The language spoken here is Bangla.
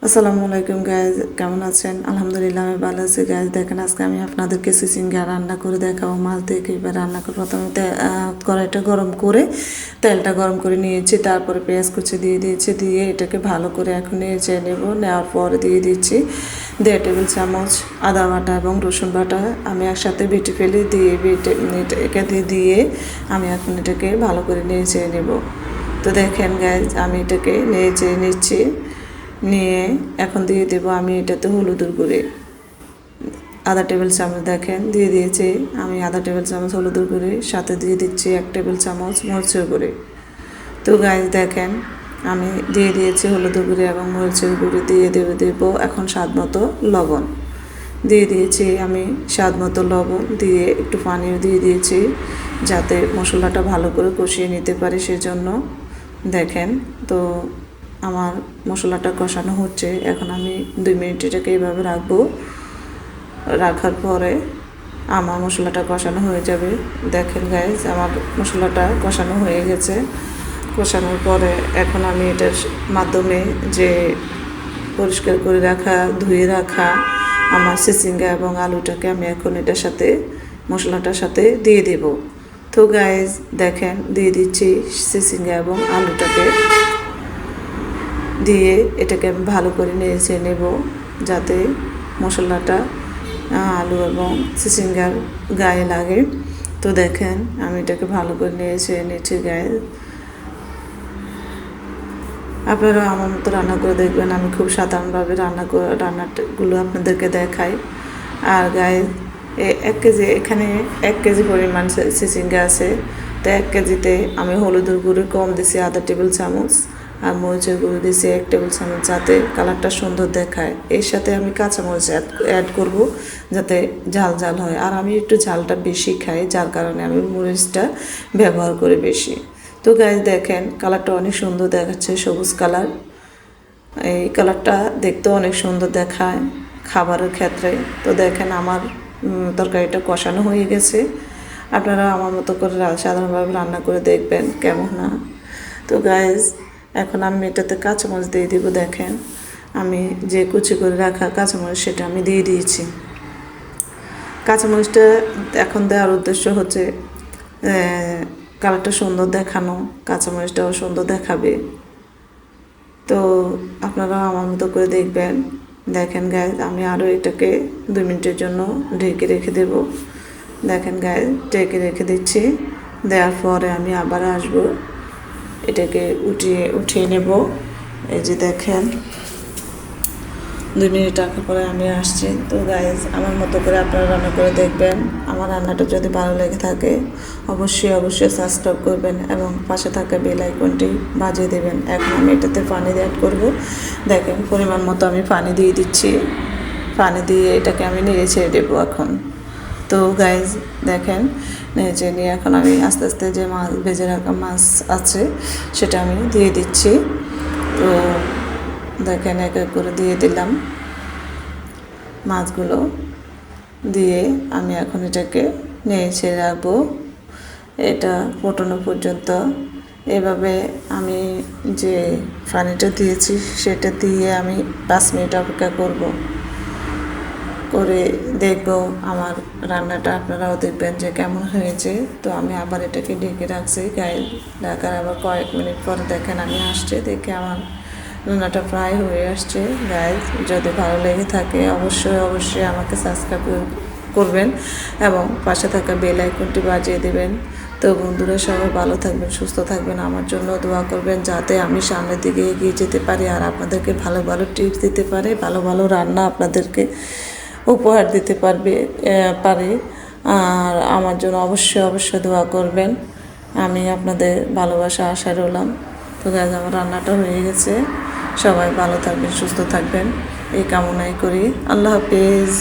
আসসালামু আলাইকুম গাইজ, কেমন আছেন? আলহামদুলিল্লাহ আমি ভালো আছি গাইজ। দেখেন আজকে আমি আপনাদেরকে চিচিঙ্গা রান্না করে দেখাবো। মাছ দিয়ে কীভাবে রান্না করে, প্রথমে কড়াইটা গরম করে তেলটা গরম করে নিয়েছি, তারপরে পেঁয়াজ কুচি দিয়ে দিয়েছি, দিয়ে এটাকে ভালো করে এখন নেড়ে নেব। নেওয়ার পরে দিয়ে দিচ্ছি 1.5 টেবিল চামচ আদা বাটা এবং রসুন বাটা আমি একসাথে বেটে ফেলি, দিয়ে এটাকে দিয়ে আমি এখন এটাকে ভালো করে নেড়ে নেব। তো দেখেন গাইজ, আমি এটাকে নেড়ে নিচ্ছি। নিয়ে এখন দিয়ে দেবো আমি এটাতে হলুদের গুঁড়ি আধা টেবিল চামচ, দেখেন দিয়ে দিয়েছি আমি আধা টেবিল চামচ হলুদের গুঁড়ি, সাথে দিয়ে দিচ্ছি 1 টেবিল চামচ মরিচের গুঁড়ি। তো গাইজ দেখেন আমি দিয়ে দিয়েছি হলুদের গুঁড়ি এবং মরিচের গুঁড়ি, দিয়ে দেবো এখন স্বাদ মতো লবণ দিয়ে দিয়েছি। আমি স্বাদ মতো লবণ দিয়ে একটু পানিও দিয়ে দিয়েছি যাতে মশলাটা ভালো করে কষিয়ে নিতে পারি, সেজন্য। দেখেন তো আমার মশলাটা কষানো হচ্ছে, এখন আমি 2 মিনিট এটাকে এইভাবে রাখবো। রাখার পরে আমার মশলাটা কষানো হয়ে যাবে। দেখেন গাইজ, আমার মশলাটা কষানো হয়ে গেছে। কষানোর পরে এখন আমি এটার মাধ্যমে যে পরিষ্কার করে রাখা, ধুয়ে রাখা আমার চিচিঙ্গা এবং আলুটাকে আমি এখন এটার সাথে মশলাটার সাথে দিয়ে দেব। তো গাইজ দেখেন দিয়ে দিচ্ছি চিচিঙ্গা এবং আলুটাকে, দিয়ে এটাকে আমি ভালো করে নেড়ে নেব যাতে মশলাটা আলু এবং চিচিঙ্গার গায়ে লাগে। তো দেখেন আমি এটাকে ভালো করে নেড়ে নিচ্ছি গায়ে। আপনারা আমার মতো রান্না করে দেখবেন, আমি খুব সাধারণভাবে রান্নাগুলো আপনাদেরকে দেখাই। আর গায়ে 1 কেজি, এখানে 1 কেজি পরিমাণ চিচিঙ্গা আছে। তো 1 কেজিতে আমি হলুদের গুঁড়ি কম দিছি আধা টেবিল চামচ, আর মরিচের গুঁড়ো দিয়েছি 1 টেবিল চামচ, যাতে কালারটা সুন্দর দেখায়। এর সাথে আমি কাঁচামরিচ অ্যাড করব যাতে ঝাল ঝাল হয়, আর আমি একটু ঝালটা বেশি খাই, যার কারণে আমি মরিচটা ব্যবহার করি বেশি। তো গাইজ দেখেন কালারটা অনেক সুন্দর দেখাচ্ছে, সবুজ কালার। এই কালারটা দেখতেও অনেক সুন্দর দেখায় খাবারের ক্ষেত্রে। তো দেখেন আমার তরকারিটা কষানো হয়ে গেছে। আপনারা আমার মতো করে সাধারণভাবে রান্না করে দেখবেন কেমন না। তো গাইজ এখন আমি এটাতে কাঁচামরিচ দিয়ে দিব। দেখেন আমি যে কুচি করে রাখা কাঁচামরিচ সেটা আমি দিয়ে দিয়েছি। কাঁচামরিচটা এখন দেওয়ার উদ্দেশ্য হচ্ছে কালারটা সুন্দর দেখানো, কাঁচামরিচটাও সুন্দর দেখাবে। তো আপনারা আমার মতো করে দেখবেন। দেখেন গাইজ আমি আরও এটাকে 2 মিনিটের জন্য ঢেকে রেখে দেব। দেখেন গাইজ ঢেকে রেখে দিচ্ছি। দেওয়ার পরে আমি আবার আসবো, এটাকে উঠিয়ে নেব। এই যে দেখেন 2 মিনিট রাখার পরে আমি আসছি। তো গাইজ আমার মতো করে আপনারা রান্না করে দেখবেন। আমার রান্নাটা যদি ভালো লেগে থাকে অবশ্যই সাবস্ক্রাইব করবেন এবং পাশে থাকা বেল আইকনটি বাজিয়ে দেবেন। এখন আমি এটাতে পানি অ্যাড করব। দেখেন পরিমাণ মতো আমি পানি দিয়ে দিচ্ছি। পানি দিয়ে এটাকে আমি নেড়ে ছেড়ে দেবো এখন। তো গাইজ দেখেন নেড়ে নিয়ে এখন আমি আস্তে আস্তে যে মাছ ভেজে রাখা মাছ আছে সেটা আমি দিয়ে দিচ্ছি। তো দেখেন এক এক করে দিয়ে দিলাম মাছগুলো, দিয়ে আমি এখন এটাকে নেড়ে রাখবো এটা ফোটানো পর্যন্ত। এভাবে আমি যে পানিটা দিয়েছি সেটা দিয়ে আমি 5 মিনিট অপেক্ষা করে দেখব আমার রান্নাটা। আপনারাও দেখবেন যে কেমন হয়েছে। তো আমি আবার এটাকে ঢেকে রাখছি। গায়ে ঢাকার আবার কয়েক মিনিট পরে দেখেন আমি আসছে, দেখে আমার রান্নাটা প্রায় হয়ে আসছে। গাইজ যদি ভালো লেগে থাকে অবশ্যই আমাকে সাবস্ক্রাইব করবেন এবং পাশে থাকা বেল আইকনটি বাজিয়ে দেবেন। তো বন্ধুরা সবাই ভালো থাকবেন, সুস্থ থাকবেন, আমার জন্য দোয়া করবেন যাতে আমি সামনের দিকে এগিয়ে যেতে পারি আর আপনাদেরকে ভালো ভালো টিপস দিতে পারি, ভালো ভালো রান্না আপনাদেরকে উপহার দিতে পারি। আর আমার জন্য অবশ্যই দোয়া করবেন। আমি আপনাদের ভালোবাসা আশা রইলাম। তো গাইজ আমার রান্নাটা হয়ে গেছে। সবাই ভালো থাকবেন, সুস্থ থাকবেন এই কামনাই করি। আল্লাহ হাফেজ।